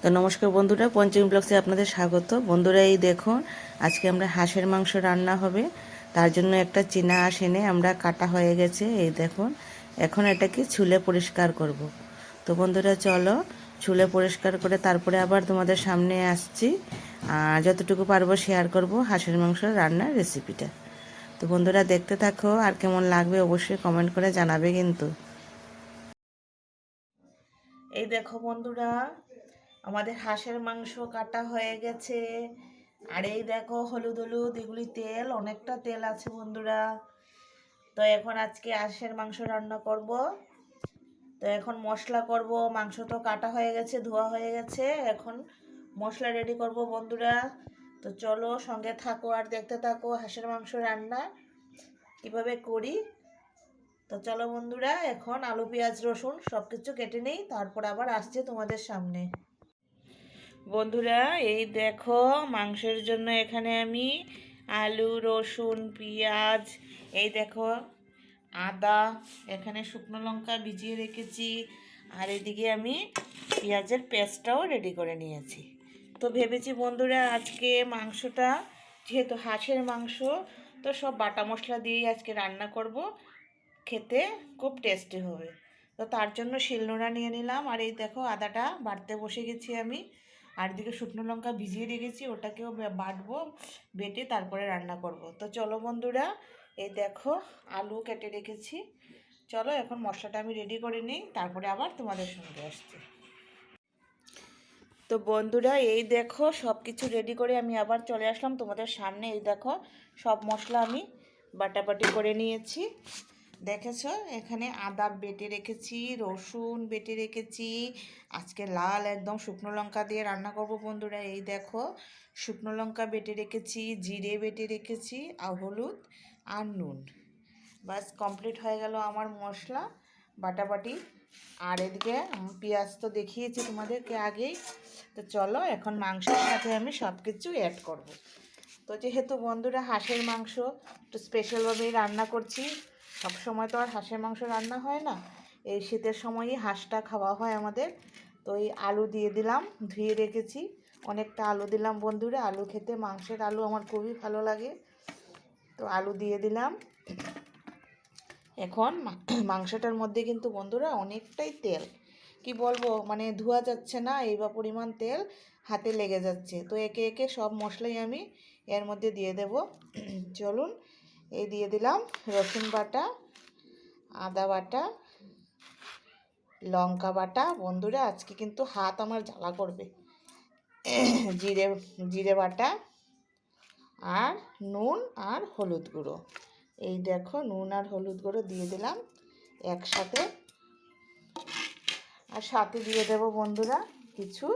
তো নমস্কার বন্ধুরা, পঞ্চমী ব্লগসে আপনাদের স্বাগত। বন্ধুরা, এই দেখুন আজকে আমরা হাঁসের মাংস রান্না হবে। তার জন্য একটা চীনা হাঁস এনে আমরা কাটা হয়ে গেছে। এই দেখুন, এখন এটাকে ছুলে পরিষ্কার করব। তো বন্ধুরা চলো, ছুলে পরিষ্কার করে তারপরে আবার তোমাদের সামনে আসছি। আর যতটুকু পারবো শেয়ার করব হাঁসের মাংস রান্নার রেসিপিটা। তো বন্ধুরা দেখতে থাকো, আর কেমন লাগবে অবশ্যই কমেন্ট করে জানাবে কিন্তু। এই দেখো বন্ধুরা, আমাদের হাঁসের মাংস কাটা হয়ে গেছে। আর এই দেখো হলুদ হলুদ এগুলি তেল, অনেকটা তেল আছে বন্ধুরা। তো এখন আজকে হাঁসের মাংস রান্না করব। তো এখন মশলা করব। মাংস তো কাটা হয়ে গেছে, ধোয়া হয়ে গেছে। এখন মশলা রেডি করব বন্ধুরা। তো চলো সঙ্গে থাকো আর দেখতে থাকো হাঁসের মাংস রান্না কিভাবে করি। তো চলো বন্ধুরা, এখন আলু পেঁয়াজ রসুন সব কিছু কেটে নেই, তারপর আবার আসছে তোমাদের সামনে। বন্ধুরা এই দেখো, মাংসের জন্য এখানে আমি আলু রসুন পেঁয়াজ, এই দেখো আদা, এখানে শুকনো লঙ্কা ভিজিয়ে রেখেছি। আর এদিকে আমি পেঁয়াজের পেস্টটাও রেডি করে নিয়েছি। তো ভেবেছি বন্ধুরা আজকে মাংসটা যেহেতু হাঁসের মাংস, তো সব বাটা মশলা দিয়েই আজকে রান্না করব, খেতে খুব টেস্টি হবে। তো তার জন্য শিলনোড়া নিয়ে নিলাম। আর এই দেখো আদাটা বাটতে বসে গেছি আমি। আর এদিকে শুকনো লঙ্কা ভিজিয়ে রেখেছি, ওটাকেও বাটবো, বেটে তারপরে রান্না করব। তো চলো বন্ধুরা, এই দেখো আলু কেটে রেখেছি। চলো এখন মশলাটা আমি রেডি করে নিই, তারপরে আবার তোমাদের সঙ্গে আসছি। তো বন্ধুরা এই দেখো সব কিছু রেডি করে আমি আবার চলে আসলাম তোমাদের সামনে। এই দেখো সব মশলা আমি বাটাবাটি করে নিয়েছি। দেখেছো এখানে আদা বেটে রেখেছি, রসুন বেটে রেখেছি। আজকে লাল একদম শুকনো লঙ্কা দিয়ে রান্না করব বন্ধুরা। এই দেখো শুকনো লঙ্কা বেটে রেখেছি, জিরে বেটে রেখেছি, আর হলুদ আর নুন। বাস কমপ্লিট হয়ে গেল আমার মশলা বাটাবাটি। আর এদিকে পেঁয়াজ তো দেখিয়েছি তোমাদেরকে আগেই। তো চলো এখন মাংসের সাথে আমি সব কিছু অ্যাড করব। তো যেহেতু বন্ধুরা হাঁসের মাংস একটু স্পেশালভাবেই রান্না করছি, সব সময় তো আর হাঁসের মাংস রান্না হয় না, এই শীতের সময়ই হাঁসটা খাওয়া হয় আমাদের। তো এই আলু দিয়ে দিলাম, ধুয়ে রেখেছি অনেকটা আলু দিলাম বন্ধুরা। আলু খেতে, মাংসের আলু আমার খুবই ভালো লাগে। তো আলু দিয়ে দিলাম। এখন মাংসটার মধ্যে কিন্তু বন্ধুরা অনেকটাই তেল, কি বলবো, মানে ধোয়া যাচ্ছে না, এই বা পরিমাণ তেল হাতে লেগে যাচ্ছে। তো একে একে সব মশলাই আমি এর মধ্যে দিয়ে দেব। চলুন, এই দিয়ে দিলাম রসুন বাটা, আদা বাটা, লঙ্কা বাটা। বন্ধুরা আজকে কিন্তু হাত আমার জ্বালা করবে। জিরে জিরে বাটা, আর নুন আর হলুদ গুঁড়ো। এই দেখো নুন আর হলুদ গুঁড়ো দিয়ে দিলাম একসাথে। আর সাথে দিয়ে দেব বন্ধুরা কিছু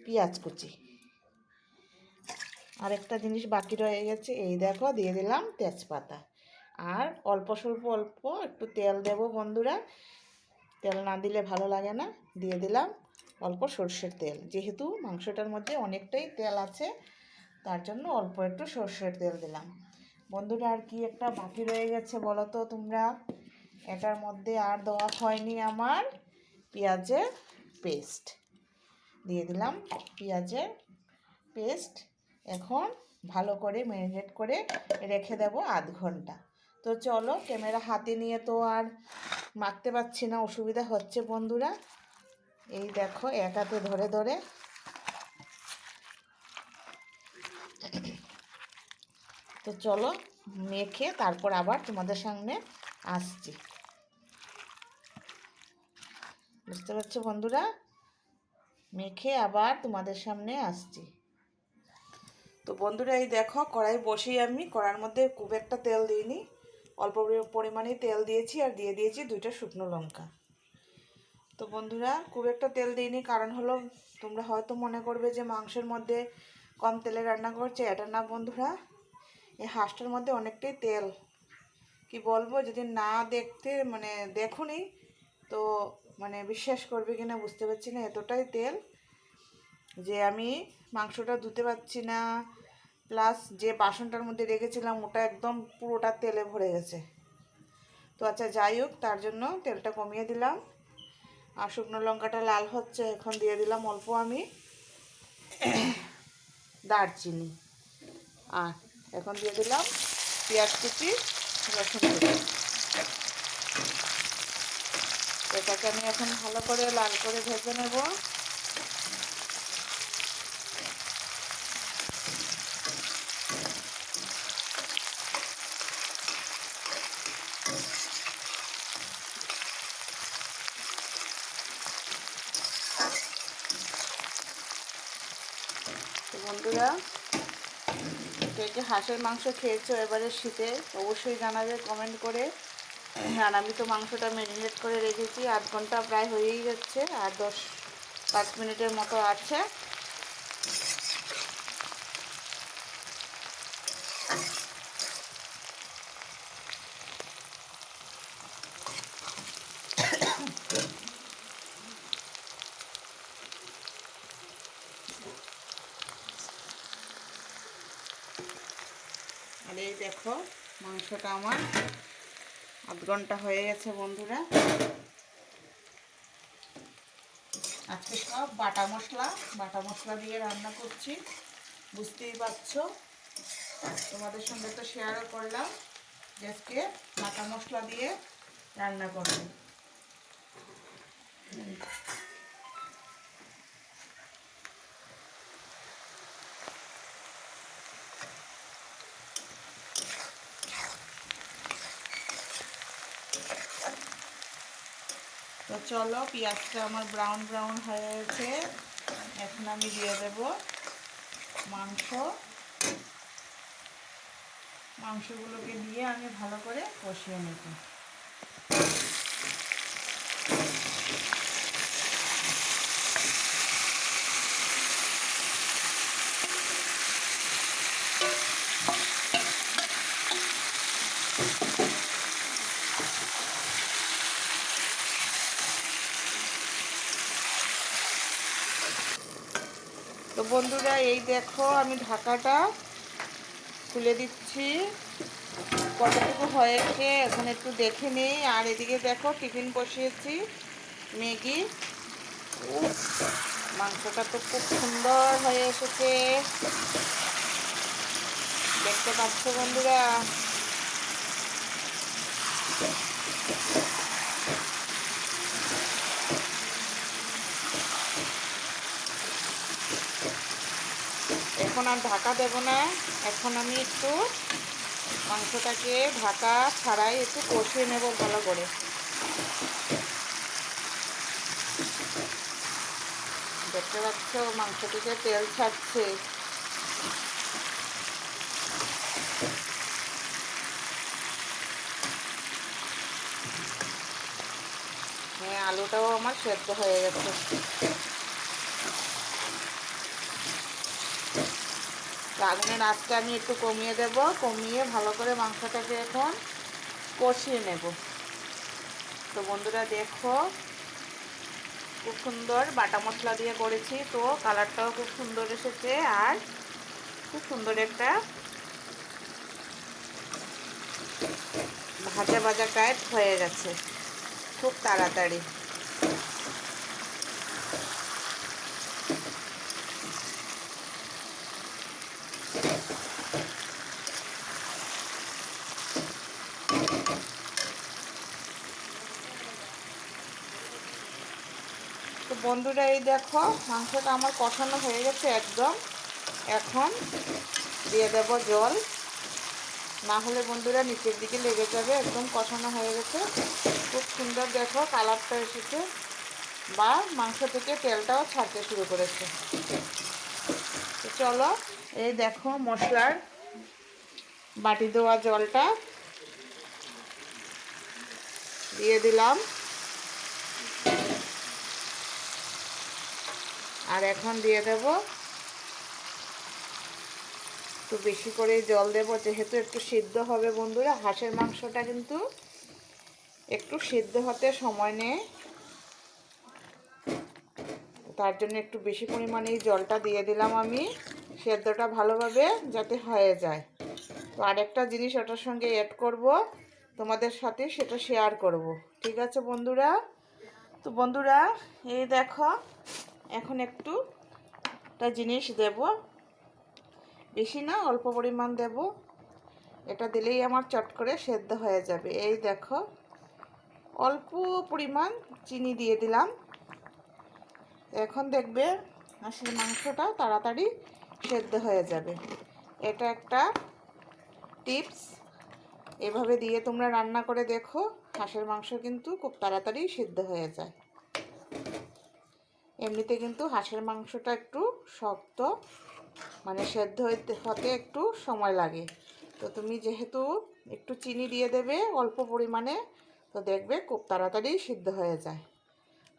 পেঁয়াজ কুচি। আরেকটা জিনিস বাকি রয়ে গেছে, এই দেখো দিয়ে দিলাম তেজপাতা। আর অল্প স্বল্প অল্প একটু তেল দেব বন্ধুরা, তেল না দিলে ভালো লাগে না। দিয়ে দিলাম অল্প সর্ষের তেল, যেহেতু মাংসটার মধ্যে অনেকটাই তেল আছে, তার জন্য অল্প একটু সর্ষের তেল দিলাম বন্ধুরা। আর কি একটা বাকি রয়ে গেছে বলো তো তোমরা, এটার মধ্যে আর দেওয়া হয়নি আমার পেঁয়াজের পেস্ট। দিয়ে দিলাম পেঁয়াজের পেস্ট। এখন ভালো করে ম্যারিনেট করে রেখে দেব আধ ঘন্টা। তো চলো, ক্যামেরা হাতে নিয়ে তো আর মাখতে পারছি না, অসুবিধা হচ্ছে বন্ধুরা। এই দেখো এক হাতে ধরে ধরে। তো চলো মেখে তারপর আবার তোমাদের সামনে আসছি। বুঝতে পারছো বন্ধুরা, মেখে আবার তোমাদের সামনে আসছি। তো বন্ধুরা এই দেখো কড়াই বসিয়ে আমি, কড়াইয়ের মধ্যে খুব একটা তেল দিইনি, অল্প পরিমাণে তেল দিয়েছি, আর দিয়ে দিয়েছি 2টা শুকনো লঙ্কা। তো বন্ধুরা খুব একটা তেল দিইনি, কারণ হলো তোমরা হয়তো মনে করবে যে মাংসের মধ্যে কম তেলে রান্না করছে, এটা না বন্ধুরা। এই হাঁসটার মধ্যে অনেকটাই তেল, কি বলবো, যদি না দেখতে মানে দেখুনি তো মানে বিশ্বাস করবে কিনা বুঝতে পারছি না, এতটাই তেল যে আমি মাংসটা ধুতে পারছি না। প্লাস যে বাসনটার মধ্যে রেখেছিলাম ওটা একদম পুরোটা তেলে ভরে গেছে। তো আচ্ছা যাই হোক, তার জন্য তেলটা কমিয়ে দিলাম। আর শুকনো লঙ্কাটা লাল হচ্ছে, এখন দিয়ে দিলাম অল্প আমি দারচিনি। আর এখন দিয়ে দিলাম পেঁয়াজ কুচি, রসুন কুচি। এটাকে আমি এখন ভালো করে লাল করে ভেজে নেব। তো বন্ধুরা, কে কে হাঁসের মাংস খেয়েছো এবারে শীতে অবশ্যই জানাবে কমেন্ট করে। আর আমি তো মাংসটা ম্যারিনেট করে রেখেছি, 8 ঘন্টা প্রায় হয়েই যাচ্ছে, আর 5 মিনিটের মতো আছে। আর এই দেখো মাংসটা আমার 8 ঘন্টা হয়ে গেছে বন্ধুরা। আজকে সব বাটা মশলা দিয়ে রান্না করছি, বুঝতেই পারছো। তোমাদের সঙ্গে তো শেয়ারও করলাম যে আজকে বাটা মশলা দিয়ে রান্না করব। তো চলো, পেঁয়াজটা আমার ব্রাউন ব্রাউন হয়ে গেছে, এখন আমি দিয়ে দেব মাংসগুলোকে দিয়ে আমি ভালো করে কষিয়ে নেব। তো বন্ধুরা, এই দেখো আমি ঢাকাটা খুলে দিচ্ছি, কতটুকু হয়েছে এখন একটু দেখে নিই। আর এদিকে দেখো টিফিন বসিয়েছি, ম্যাগি। মাংসটা তো খুব সুন্দর হয়ে এসেছে, দেখতে পাচ্ছ বন্ধুরা। এখন আর ঢাকা দেব না, এখন আমি একটু মাংসটাকে ঢাকা ছাড়াই একটু কষিয়ে নেব ভালো করে। দেখতে পাচ্ছ মাংস থেকে তেল ছাড়ছে। হ্যাঁ, আলুটাও আমার সেদ্ধ হয়ে গেছে। আগুনের আঁচটা আমি একটু কমিয়ে দেব, কমিয়ে ভালো করে মাংসটাকে এখন কষিয়ে নেব। তো বন্ধুরা দেখো, খুব সুন্দর বাটা মশলা দিয়ে করেছি, তো কালারটাও খুব সুন্দর এসেছে, আর খুব সুন্দর একটা ভাজা ভাজা টাইপ হয়ে গেছে খুব তাড়াতাড়ি। তো বন্ধুরা, এই দেখো মাংসটা আমার কষানো হয়ে গেছে একদম। এখন দিয়ে দেব জল, না হলে বন্ধুরা নিচের দিকে লেগে যাবে। একদম কষানো হয়ে গেছে, খুব সুন্দর দেখো কালারটা এসেছে, বা মাংস থেকে তেলটাও ছাড়তে শুরু করেছে। তো চলো, এই দেখো মশলার বাটি দেওয়া জলটা দিয়ে দিলাম, আর এখন দিয়ে দেব একটু বেশি করে জল দেব, যেহেতু একটু সিদ্ধ হবে বন্ধুরা। হাঁসের মাংসটা কিন্তু একটু সিদ্ধ হতে সময় নেয়, তার জন্য একটু বেশি পরিমাণেই জলটা দিয়ে দিলাম আমি, সেদ্ধটা ভালোভাবে যাতে হয়ে যায়। তো আরেকটা জিনিস ওটার সঙ্গে অ্যাড করব, তোমাদের সাথে সেটা শেয়ার করব। ঠিক আছে বন্ধুরা, তো বন্ধুরা এই দেখো এখন একটু একটা জিনিস দেব, বেশি না অল্প পরিমাণ দেব। এটা দিলেই আমার চট করে সেদ্ধ হয়ে যাবে। এই দেখো অল্প পরিমাণ চিনি দিয়ে দিলাম। এখন দেখবে হাঁসের মাংসটা তাড়াতাড়ি সেদ্ধ হয়ে যাবে। এটা একটা টিপস, এভাবে দিয়ে তোমরা রান্না করে দেখো, হাঁসের মাংস কিন্তু খুব তাড়াতাড়ি সিদ্ধ হয়ে যায়। এমনিতে কিন্তু হাঁসের মাংসটা একটু শক্ত, মানে সেদ্ধ হতে একটু সময় লাগে। তো তুমি যেহেতু একটু চিনি দিয়ে দেবে অল্প পরিমাণে, তো দেখবে খুব তাড়াতাড়ি সিদ্ধ হয়ে যায়।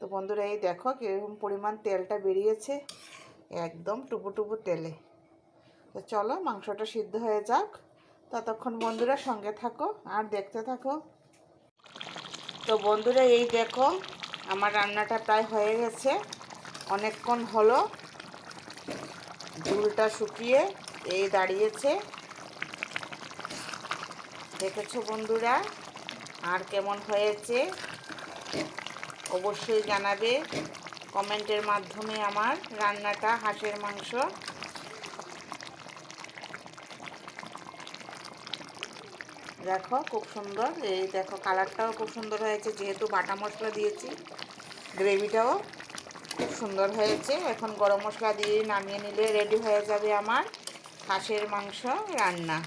তো বন্ধুরা এই দেখো কীরকম পরিমাণ তেলটা বেরিয়েছে, একদম টুপু টুপু তেলে। তো চলো মাংসটা সিদ্ধ হয়ে যাক, ততক্ষণ বন্ধুরা সঙ্গে থাকো আর দেখতে থাকো। তো বন্ধুরা এই দেখো আমার রান্নাটা প্রায় হয়ে গেছে, অনেকক্ষণ হলো, ঝুলটা শুকিয়ে এই দাঁড়িয়েছে। দেখেছো বন্ধুরা, আর কেমন হয়েছে অবশ্যই জানাবে কমেন্টের মাধ্যমে আমার রান্নাটা, হাঁসের মাংস। দেখো খুব সুন্দর, এই দেখো কালারটাও খুব সুন্দর হয়েছে, যেহেতু বাটা মশলা দিয়েছি। গ্রেভিটাও খুব সুন্দর হয়েছে। এখন গরম মশলা দিয়ে নামিয়ে নিলে রেডি হয়ে যাবে আমার হাঁসের মাংস রান্না।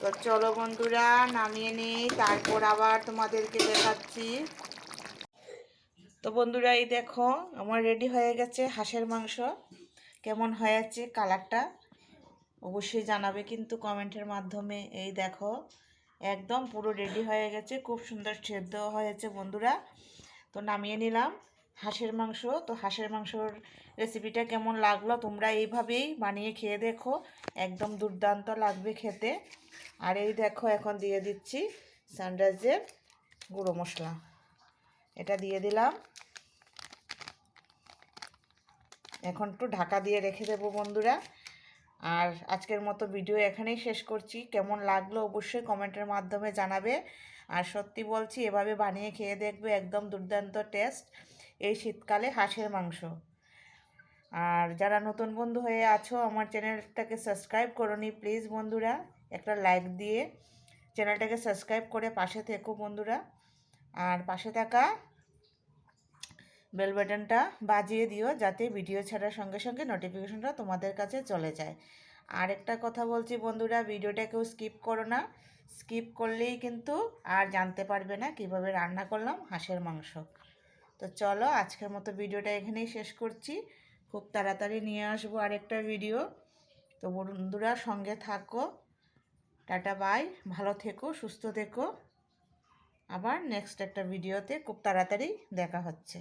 তো চলো বন্ধুরা নামিয়ে নিই, তারপর আবার তোমাদেরকে দেখাচ্ছি। তো বন্ধুরা এই দেখো আমার রেডি হয়ে গেছে হাঁসের মাংস। কেমন হয়েছে কালারটা অবশ্যই জানাবে কিন্তু কমেন্টের মাধ্যমে। এই দেখো একদম পুরো রেডি হয়ে গেছে, খুব সুন্দর সেদ্ধ হয়েছে বন্ধুরা। তো নামিয়ে নিলাম হাঁসের মাংস। তো হাঁসের মাংসর রেসিপিটা কেমন লাগলো তোমরা এইভাবেই বানিয়ে খেয়ে দেখো, একদম দুর্দান্ত লাগবে খেতে। আর এই দেখো এখন দিয়ে দিচ্ছি সানরাইজের গুঁড়ো মশলা, এটা দিয়ে দিলাম। এখন একটু ঢাকা দিয়ে রেখে দেবো বন্ধুরা। আর আজকের মতো ভিডিও এখানেই শেষ করছি। কেমন লাগলো অবশ্যই কমেন্টের মাধ্যমে জানাবে। আর সত্যি বলছি এভাবে বানিয়ে খেয়ে দেখবে, একদম দুর্দান্ত টেস্ট এই শীতকালে হাঁসের মাংস। আর যারা নতুন বন্ধু হয়ে আছো আমার চ্যানেলটাকে সাবস্ক্রাইব করোনি, প্লিজ বন্ধুরা একটা লাইক দিয়ে চ্যানেলটাকে সাবস্ক্রাইব করে পাশে থেকো বন্ধুরা। আর পাশে থাকা বেল বাটনটা বাজিয়ে দিও, যাতে ভিডিও ছাড়ার সঙ্গে সঙ্গে নোটিফিকেশনটা তোমাদের কাছে চলে যায়। আর একটা কথা বলছি বন্ধুরা, ভিডিওটা কেউ স্কিপ করো না, স্কিপ করলেই কিন্তু আর জানতে পারবে না কিভাবে রান্না করলাম হাঁসের মাংস। তো চলো আজকের মতো ভিডিওটা এখানেই শেষ করছি, খুব তাড়াতাড়ি নিয়ে আসবো আরেকটা ভিডিও। তো বন্ধুরা সঙ্গে থাকো, টাটা বাই, ভালো থেকো, সুস্থ থেকো। আবার নেক্সট একটা ভিডিওতে খুব তাড়াতাড়ি দেখা হচ্ছে।